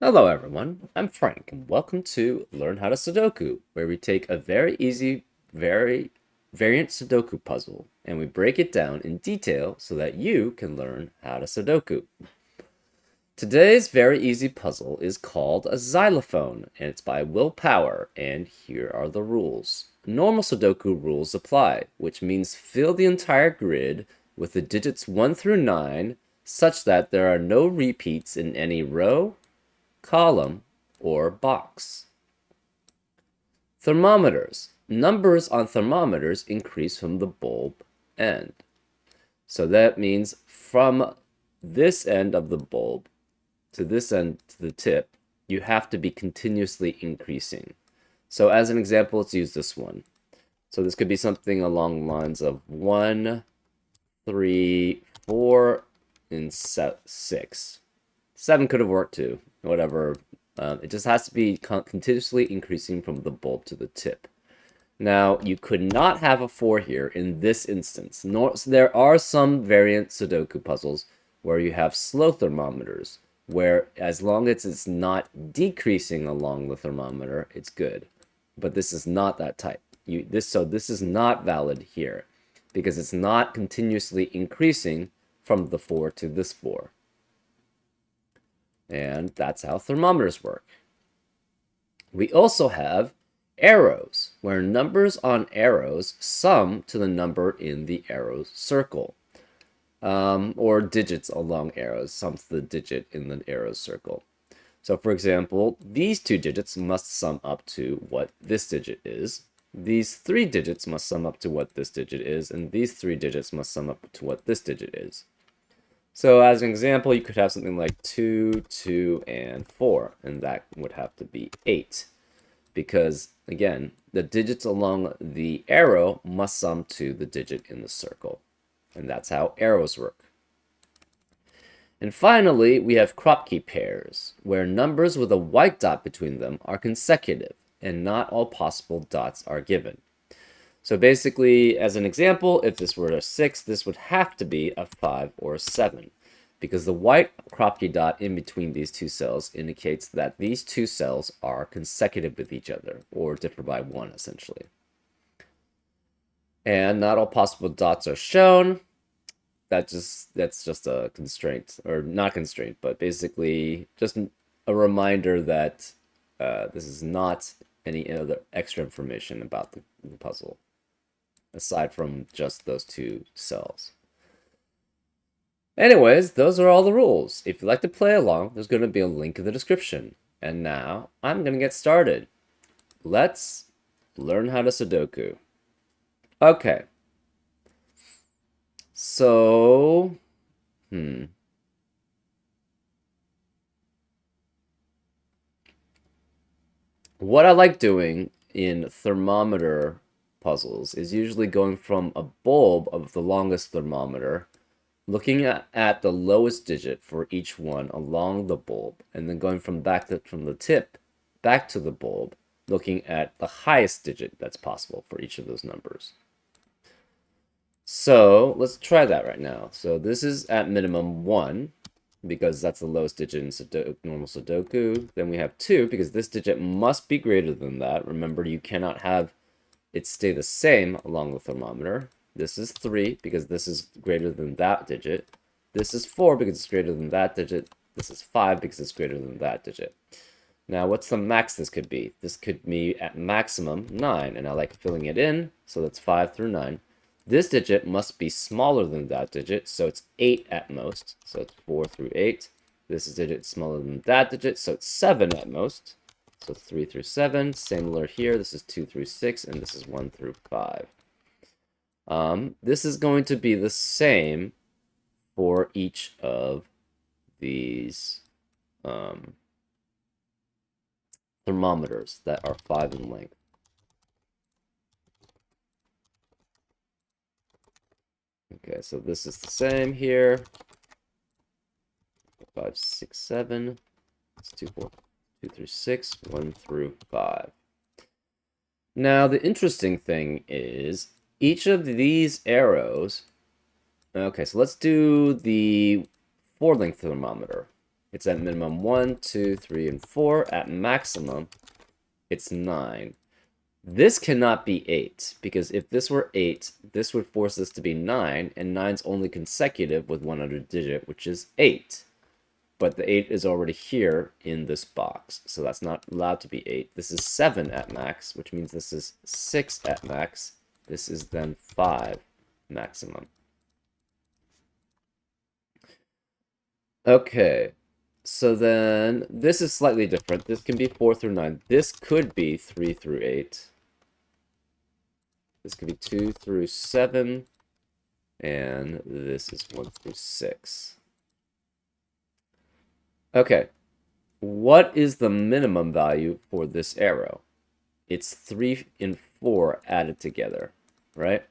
Hello everyone, I'm Frank and welcome to Learn How to Sudoku, where we take a very easy, very variant Sudoku puzzle and we break it down in detail so that you can learn how to Sudoku. Today's very easy puzzle is called a xylophone and it's by Will Power, and here are the rules. Normal Sudoku rules apply, which means fill the entire grid with the digits 1 through 9 such that there are no repeats in any row, column, or box. Thermometers. Numbers on thermometers increase from the bulb end. So that means from this end of the bulb to this end to the tip, you have to be continuously increasing. So as an example, let's use this one. So this could be something along the lines of 1, 3, 4, and 6. 7 could have worked too, whatever. It just has to be continuously increasing from the bulb to the tip. Now, you could not have a 4 here in this instance. So there are some variant Sudoku puzzles where you have slow thermometers, where as long as it's not decreasing along the thermometer, it's good. But this is not that type. So this is not valid here because it's not continuously increasing from the 4 to this 4. And that's how thermometers work. We also have arrows, where numbers on arrows sum to the number in the arrow's circle. Or digits along arrows sum to the digit in the arrow's circle. So for example, these 2 digits must sum up to what this digit is. These 3 digits must sum up to what this digit is, and these 3 digits must sum up to what this digit is. So as an example, you could have something like 2, 2, and 4, and that would have to be 8. Because, again, the digits along the arrow must sum to the digit in the circle. And that's how arrows work. And finally, we have crop key pairs, where numbers with a white dot between them are consecutive, and not all possible dots are given. So basically, as an example, if this were a 6, this would have to be a 5 or a 7, because the white crop key dot in between these two cells indicates that these two cells are consecutive with each other, or differ by 1, essentially. And not all possible dots are shown. That's just a constraint, or not constraint, but basically just a reminder that this is not any other extra information about the puzzle, aside from just those 2 cells. Anyways, those are all the rules. If you'd like to play along, there's going to be a link in the description. And now, I'm going to get started. Let's learn how to Sudoku. Okay. So, what I like doing in thermometer puzzles is usually going from a bulb of the longest thermometer, looking at the lowest digit for each one along the bulb, and then going from the tip back to the bulb, looking at the highest digit that's possible for each of those numbers. So let's try that right now. So this is at minimum 1, because that's the lowest digit in normal Sudoku. Then we have 2, because this digit must be greater than that. Remember, you cannot have it stay the same along the thermometer. This is 3, because this is greater than that digit. This is 4, because it's greater than that digit. This is 5, because it's greater than that digit. Now, what's the max this could be? This could be at maximum 9, and I like filling it in, so that's 5 through 9. This digit must be smaller than that digit, so it's 8 at most, so it's 4 through 8. This digit smaller than that digit, so it's 7 at most, so 3 through 7. Similar here, this is 2 through 6, and this is 1 through 5. This is going to be the same for each of these thermometers that are 5 in length. Okay, so this is the same here. 5, 6, 7. It's 2, 4, 2 through 6, 1 through 5. Now, the interesting thing is each of these arrows. Okay, so let's do the 4 length thermometer. It's at minimum 1, 2, 3, and 4. At maximum, it's 9. This cannot be 8, because if this were 8, this would force this to be 9, and 9's only consecutive with one other digit, which is 8. But the 8 is already here in this box, so that's not allowed to be 8. This is 7 at max, which means this is 6 at max. This is then 5 maximum. Okay, so then this is slightly different. This can be 4 through 9. This could be 3 through 8. This could be 2 through 7. And this is 1 through 6. Okay, what is the minimum value for this arrow? It's 3 and 4 added together, right?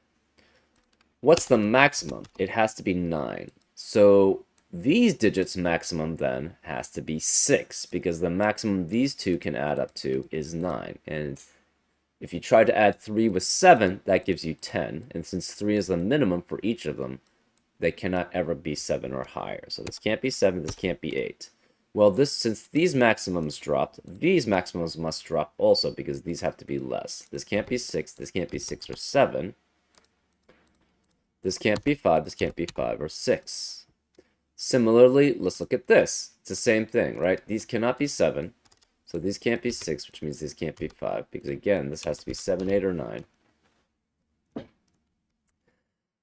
What's the maximum? It has to be 9. So these digits maximum then has to be 6, because the maximum these two can add up to is 9. And if you try to add 3 with 7, that gives you 10. And since 3 is the minimum for each of them, they cannot ever be 7 or higher. So this can't be 7, this can't be 8. Well, since these maximums dropped, these maximums must drop also, because these have to be less. This can't be 6, this can't be 6 or 7. This can't be 5, this can't be 5 or 6. Similarly, let's look at this. It's the same thing, right? These cannot be 7. So these can't be 6, which means these can't be 5. Because again, this has to be 7, 8, or 9.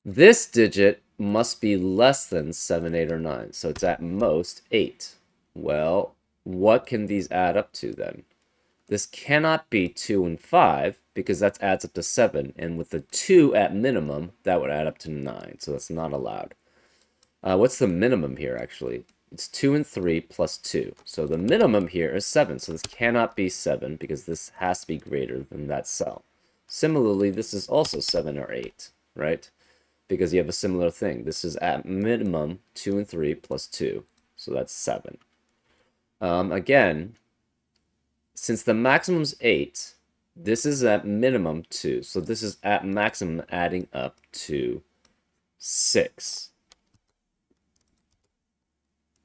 This digit must be less than 7, 8, or 9. So it's at most 8. Well, what can these add up to then? This cannot be 2 and 5, because that adds up to 7. And with the 2 at minimum, that would add up to 9. So that's not allowed. What's the minimum here, actually? It's 2 and 3 plus 2. So the minimum here is 7. So this cannot be 7, because this has to be greater than that cell. Similarly, this is also 7 or 8, right? Because you have a similar thing. This is at minimum 2 and 3 plus 2. So that's 7. Again, since the maximum's 8, this is at minimum 2. So this is at maximum adding up to 6.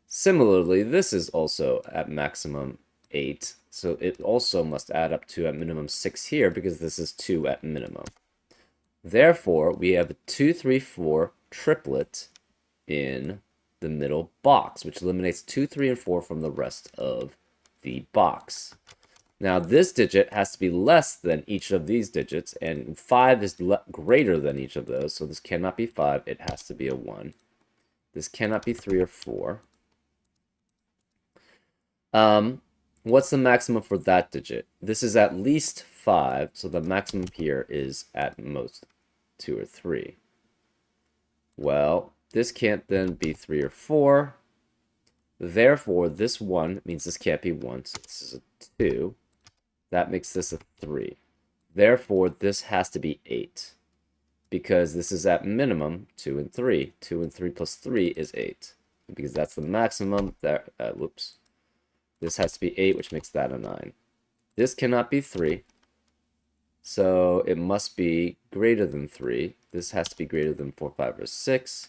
Similarly, this is also at maximum 8. So it also must add up to at minimum 6 here, because this is 2 at minimum. Therefore, we have a 2, 3, 4 triplet in the middle box, which eliminates 2, 3, and 4 from the rest of the box. Now, this digit has to be less than each of these digits, and 5 is greater than each of those, so this cannot be 5, it has to be a 1. This cannot be 3 or 4. What's the maximum for that digit? This is at least 5, so the maximum here is at most 2 or 3. Well, this can't then be 3 or 4. Therefore, this 1 means this can't be 1, so this is a 2. That makes this a 3. Therefore, this has to be 8. Because this is at minimum 2 and 3. 2 and 3 plus 3 is 8. Because that's the maximum. Whoops. This has to be 8, which makes that a 9. This cannot be 3. So it must be greater than 3. This has to be greater than 4, 5, or 6.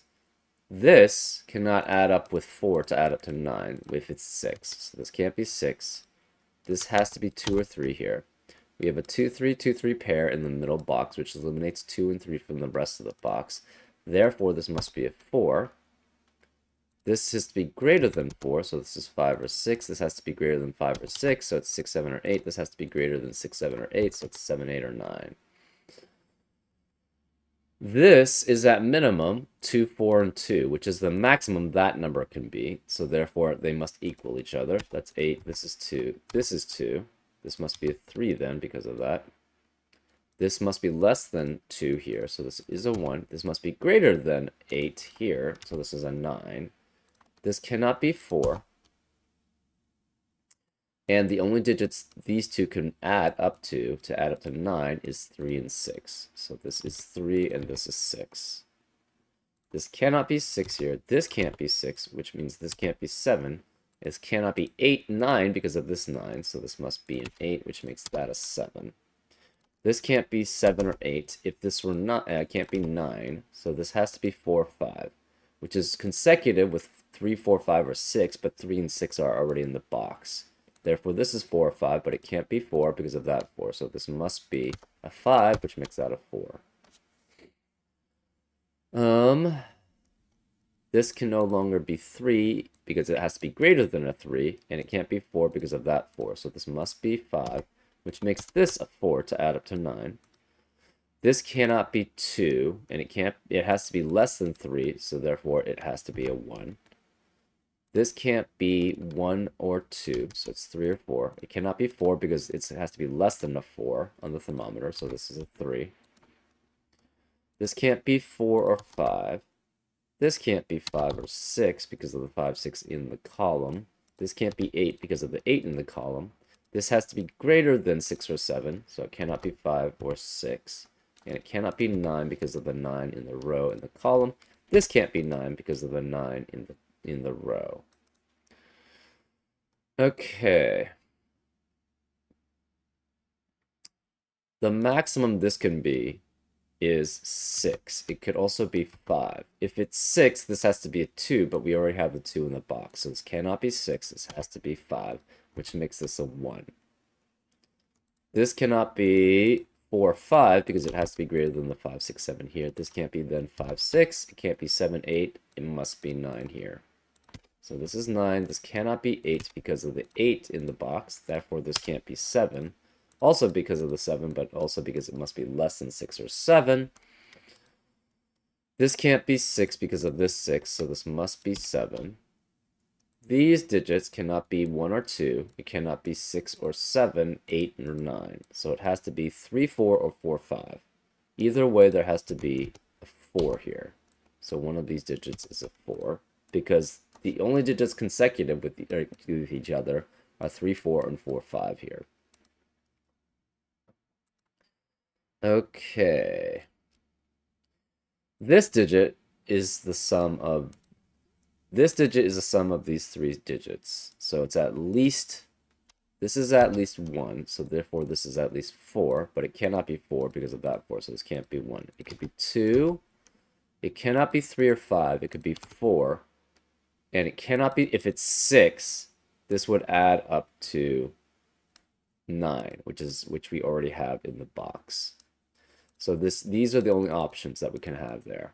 This cannot add up with 4 to add up to 9 if it's 6. So this can't be 6. This has to be 2 or 3 here. We have a 2, 3, 2, 3 pair in the middle box, which eliminates 2 and 3 from the rest of the box. Therefore, this must be a 4. This has to be greater than 4, so this is 5 or 6. This has to be greater than 5 or 6, so it's 6, 7, or 8. This has to be greater than 6, 7, or 8, so it's 7, 8, or 9. This is at minimum 2, 4, and 2, which is the maximum that number can be. So therefore, they must equal each other. That's 8. This is 2. This is 2. This must be a 3 then because of that. This must be less than 2 here, so this is a 1. This must be greater than 8 here, so this is a 9. This cannot be 4. And the only digits these two can add up to add up to 9 is 3 and 6. So this is 3 and this is 6. This cannot be 6 here. This can't be 6, which means this can't be 7. This cannot be 8, 9 because of this 9. So this must be an 8, which makes that a 7. This can't be 7 or 8. If this were not, it can't be 9. So this has to be 4 or 5. which is consecutive with 3, 4, 5, or 6, but 3 and 6 are already in the box. Therefore, this is 4 or 5, but it can't be 4 because of that 4. So this must be a 5, which makes that a 4. This can no longer be 3 because it has to be greater than a 3, and it can't be 4 because of that 4. So this must be 5, which makes this a 4 to add up to 9. This cannot be 2, and it has to be less than 3, so therefore it has to be a 1. This can't be 1 or 2, so it's 3 or 4. It cannot be 4 because it has to be less than a 4 on the thermometer, so this is a 3. This can't be 4 or 5. This can't be 5 or 6 because of the 5, 6 in the column. This can't be 8 because of the 8 in the column. This has to be greater than 6 or 7, so it cannot be 5 or 6. And it cannot be 9 because of the 9 in the row in the column. This can't be 9 because of the 9 in the row. Okay. The maximum this can be is 6. It could also be 5. If it's 6, this has to be a 2, but we already have the 2 in the box. So this cannot be 6. This has to be 5, which makes this a 1. This cannot be 4 or 5 because it has to be greater than the 5, 6, 7 here. This can't be then 5, 6. It can't be 7, 8. It must be 9 here. So this is 9. This cannot be 8 because of the 8 in the box. Therefore, this can't be 7. Also because of the 7, but also because it must be less than 6 or 7. This can't be 6 because of this 6, so this must be 7. These digits cannot be 1 or 2. It cannot be 6 or 7, 8 or 9. So it has to be 3, 4, or 4, 5. Either way, there has to be a 4 here. So one of these digits is a 4, because the only digits consecutive with each other are 3, 4, and 4, 5 here. Okay. This digit is the sum of these 3 digits. So it's at least, this is at least 1, so therefore this is at least 4, but it cannot be 4 because of that 4, so this can't be 1. It could be 2, it cannot be 3 or 5, it could be 4, and it cannot be, if it's 6, this would add up to 9, which we already have in the box. So these are the only options that we can have there.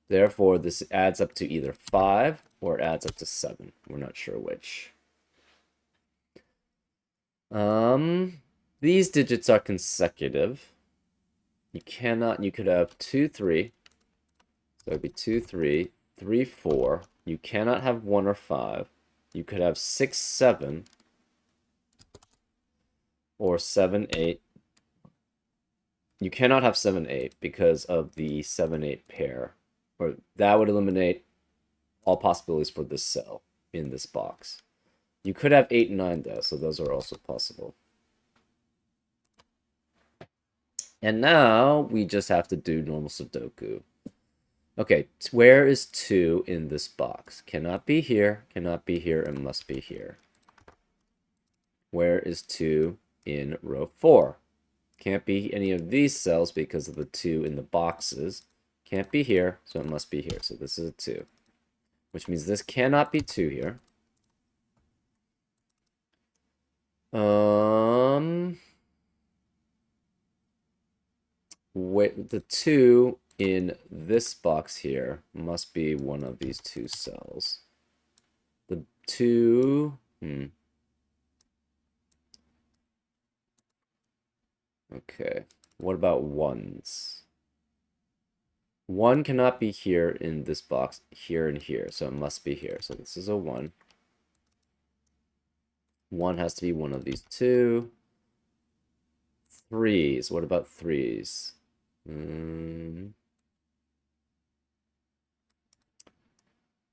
Therefore, this adds up to either 5 or it adds up to 7. We're not sure which. These digits are consecutive. You could have 2, 3. So it'd be 2, 3, 3, 4. You cannot have 1 or 5. You could have 6, 7, or 7, 8. You cannot have 7, 8 because of the 7, 8 pair. Or that would eliminate all possibilities for this cell in this box. You could have 8 and 9 though, so those are also possible. And now we just have to do normal Sudoku. Okay, where is 2 in this box? Cannot be here, and must be here. Where is 2 in row 4? Can't be any of these cells because of the 2 in the boxes. Can't be here, so it must be here. So this is a 2. Which means this cannot be 2 here. Wait, the 2 in this box here must be one of these 2 cells. The 2... Okay, what about 1s? 1 cannot be here in this box, here and here, so it must be here. So this is a 1. 1 has to be one of these 2. 3s, what about 3s?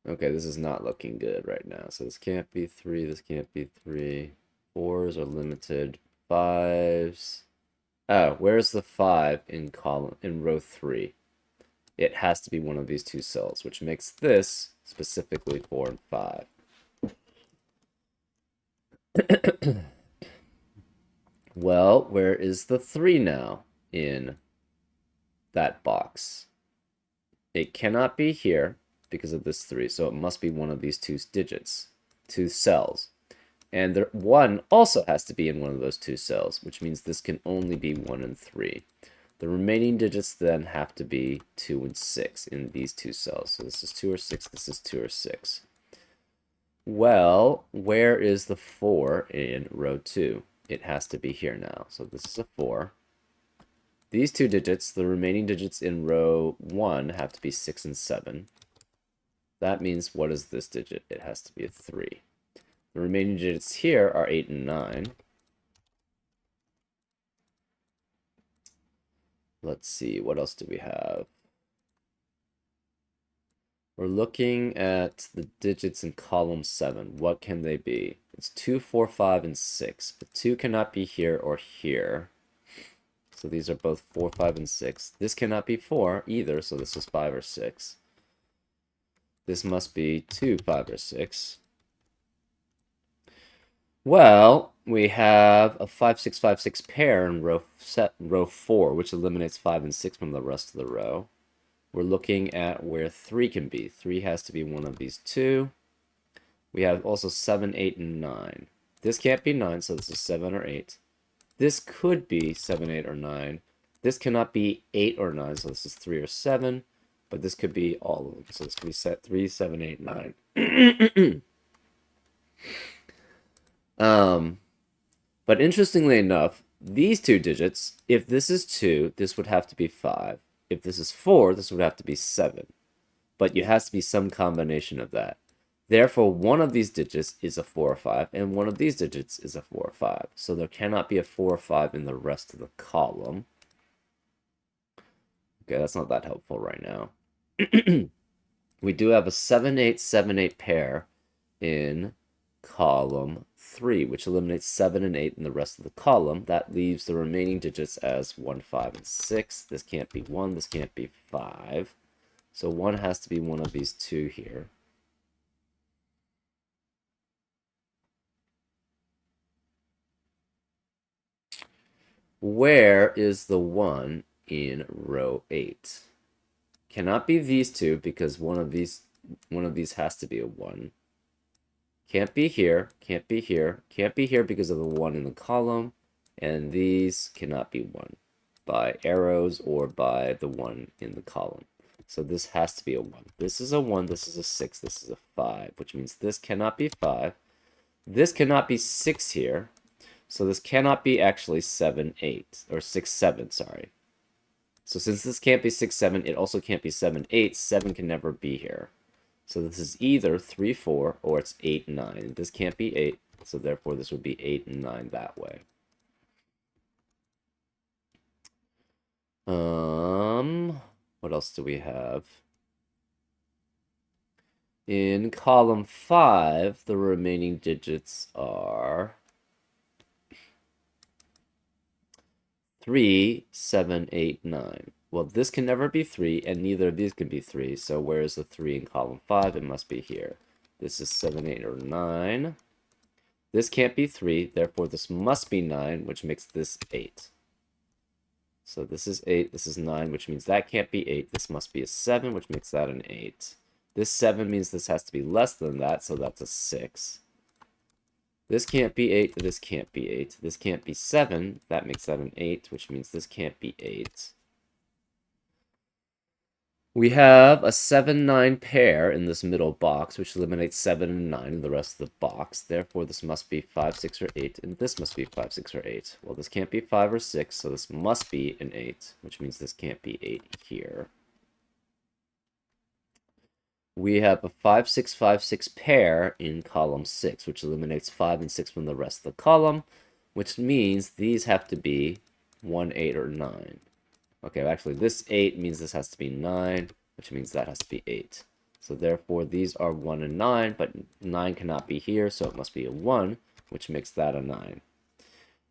Okay, this is not looking good right now. So this can't be 3, this can't be 3. 4s are limited. 5s. Oh, where's the 5 in row 3? It has to be one of these 2 cells, which makes this specifically 4 and 5. Well, where is the 3 now in that box? It cannot be here because of this 3, so it must be one of these two digits, two cells. And the 1 also has to be in one of those two cells, which means this can only be 1 and 3. The remaining digits then have to be 2 and 6 in these two cells. So this is 2 or 6, this is 2 or 6. Well, where is the 4 in row 2? It has to be here now. So this is a 4. These two digits, the remaining digits in row 1, have to be 6 and 7. That means, what is this digit? It has to be a 3. The remaining digits here are 8 and 9. Let's see, what else do we have? We're looking at the digits in column 7. What can they be? It's 2, 4, 5, and 6. But 2 cannot be here or here. So these are both 4, 5, and 6. This cannot be 4 either, so this is 5 or 6. This must be 2, 5, or 6. Well, we have a 5, 6, 5, 6 pair in row 4, which eliminates 5 and 6 from the rest of the row. We're looking at where 3 can be. 3 has to be one of these two. We have also 7, 8, and 9. This can't be 9, so this is 7 or 8. This could be 7, 8, or 9. This cannot be 8 or 9, so this is 3 or 7. But this could be all of them. So this could be set 3, 7, 8, 9. But interestingly enough, these two digits, if this is 2, this would have to be 5. If this is 4, this would have to be 7. But it has to be some combination of that. Therefore, one of these digits is a 4 or 5, and one of these digits is a 4 or 5. So there cannot be a 4 or 5 in the rest of the column. Okay, that's not that helpful right now. We do have a 7, 8, 7, 8 pair in column 3, which eliminates 7 and 8 in the rest of the column. That leaves the remaining digits as 1, 5, and 6. This can't be 1, this can't be 5. So 1 has to be one of these two here. Where is the 1 in row 8? Cannot be these two because one of these has to be a 1. Can't be here, can't be here, can't be here because of the 1 in the column, and these cannot be 1 by arrows or by the 1 in the column. So this has to be a 1. This is a 1, this is a 6, this is a 5, which means this cannot be 5. This cannot be 6 here, so this cannot be actually 7, 8, or 6, 7, sorry. So since this can't be 6, 7, it also can't be 7, 8. 7 can never be here. So this is either 3, 4, or it's 8, 9. This can't be 8, so therefore this would be 8 and 9 that way. What else do we have? In column 5, the remaining digits are 3, 7, 8, 9. Well, this can never be 3, and neither of these can be 3, so where is the 3 in column 5? It must be here. This is 7, 8, or 9. This can't be 3, therefore this must be 9, which makes this 8. So this is 8, this is 9, which means that can't be 8. This must be a 7, which makes that an 8. This 7 means this has to be less than that, so that's a 6. This can't be 8, this can't be 8. This can't be 7, that makes that an 8, which means this can't be 8. We have a 7, 9 pair in this middle box, which eliminates 7 and 9 in the rest of the box. Therefore, this must be 5, 6, or 8, and this must be 5, 6, or 8. Well, this can't be 5 or 6, so this must be an 8, which means this can't be 8 here. We have a 5, 6, 5, 6 pair in column 6, which eliminates 5 and 6 from the rest of the column, which means these have to be 1, 8, or 9. Okay, actually, this 8 means this has to be 9, which means that has to be 8. So therefore, these are 1 and 9, but 9 cannot be here, so it must be a 1, which makes that a 9.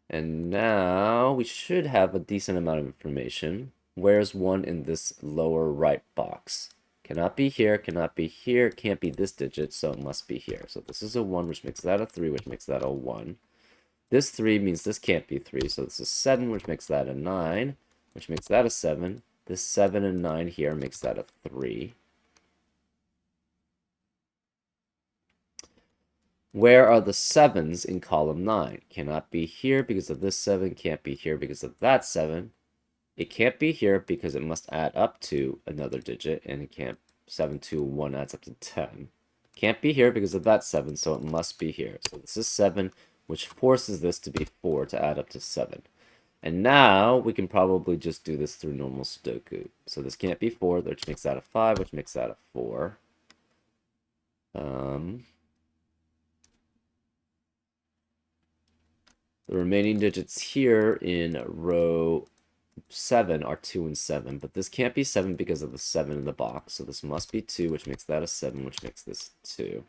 And now we should have a decent amount of information. Where's 1 in this lower right box? Cannot be here, cannot be here, can't be this digit, so it must be here. So this is a 1, which makes that a 3, which makes that a 1. This 3 means this can't be 3, so this is 7, which makes that a 9. Which makes that a 7. This 7 and 9 here makes that a 3. Where are the 7s in column 9? Cannot be here because of this 7, can't be here because of that 7. It can't be here because it must add up to another digit, and it can't, 7 to 1 adds up to 10. Can't be here because of that 7, so it must be here. So this is 7, which forces this to be 4 to add up to 7. And now we can probably just do this through normal Sudoku. So this can't be 4, which makes that a 5, which makes that a 4. The remaining digits here in row 7 are 2 and 7, but this can't be 7 because of the 7 in the box, so this must be 2, which makes that a 7, which makes this 2.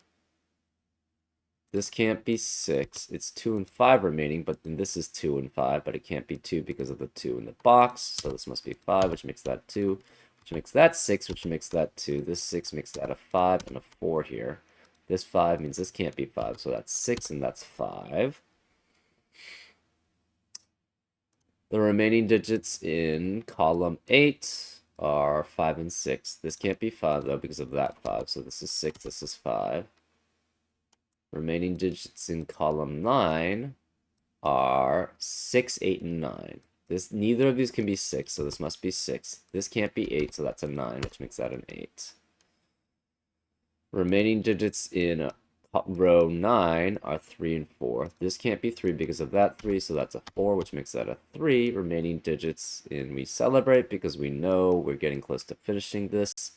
This can't be 6. It's 2 and 5 remaining, but then this is 2 and 5, but it can't be 2 because of the 2 in the box, so this must be 5, which makes that 2, which makes that 6, which makes that 2. This 6 makes that a 5 and a 4 here. This 5 means this can't be 5, so that's 6 and that's 5. The remaining digits in column 8 are 5 and 6. This can't be 5, though, because of that 5. So this is 6, this is 5. Remaining digits in column 9 are 6, 8, and 9. Neither of these can be 6, so this must be 6. This can't be 8, so that's a 9, which makes that an 8. Remaining digits in row 9 are 3 and 4. This can't be 3 because of that 3, so that's a 4, which makes that a 3. Remaining digits in we celebrate because we know we're getting close to finishing this.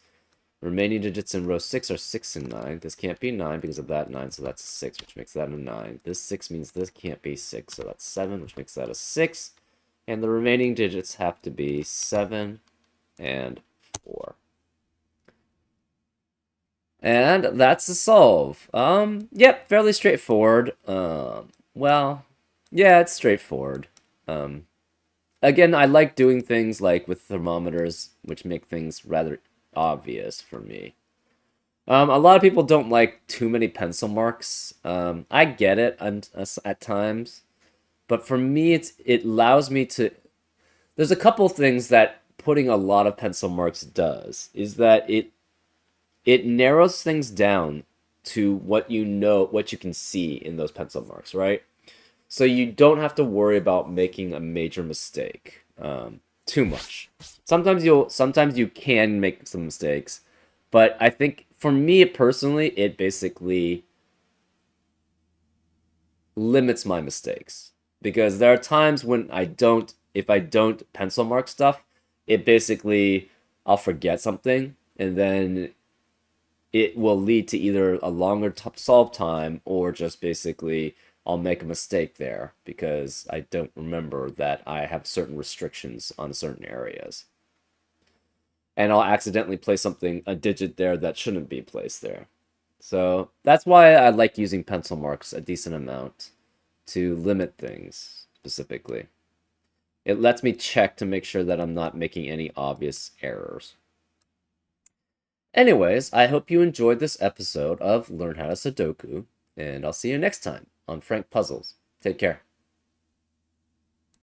Remaining digits in row 6 are 6 and 9. This can't be 9 because of that 9, so that's a 6, which makes that a 9. This 6 means this can't be 6, so that's 7, which makes that a 6. And the remaining digits have to be 7 and 4. And that's the solve. Yep, fairly straightforward. Well, yeah, it's straightforward. Again, I like doing things like with thermometers, which make things rather obvious for me. A lot of people don't like too many pencil marks. I get it at times, but for me, it allows me to. There's a couple things that putting a lot of pencil marks does, is that it narrows things down to what you know, what you can see in those pencil marks, right? So you don't have to worry about making a major mistake too much. Sometimes you can make some mistakes, but I think for me personally, it basically limits my mistakes because there are times when if I don't pencil mark stuff, it basically I'll forget something and then it will lead to either a longer solve time or just basically I'll make a mistake there because I don't remember that I have certain restrictions on certain areas. And I'll accidentally place a digit there that shouldn't be placed there. So that's why I like using pencil marks a decent amount to limit things specifically. It lets me check to make sure that I'm not making any obvious errors. Anyways, I hope you enjoyed this episode of Learn How to Sudoku, and I'll see you next time on Frank Puzzles. Take care.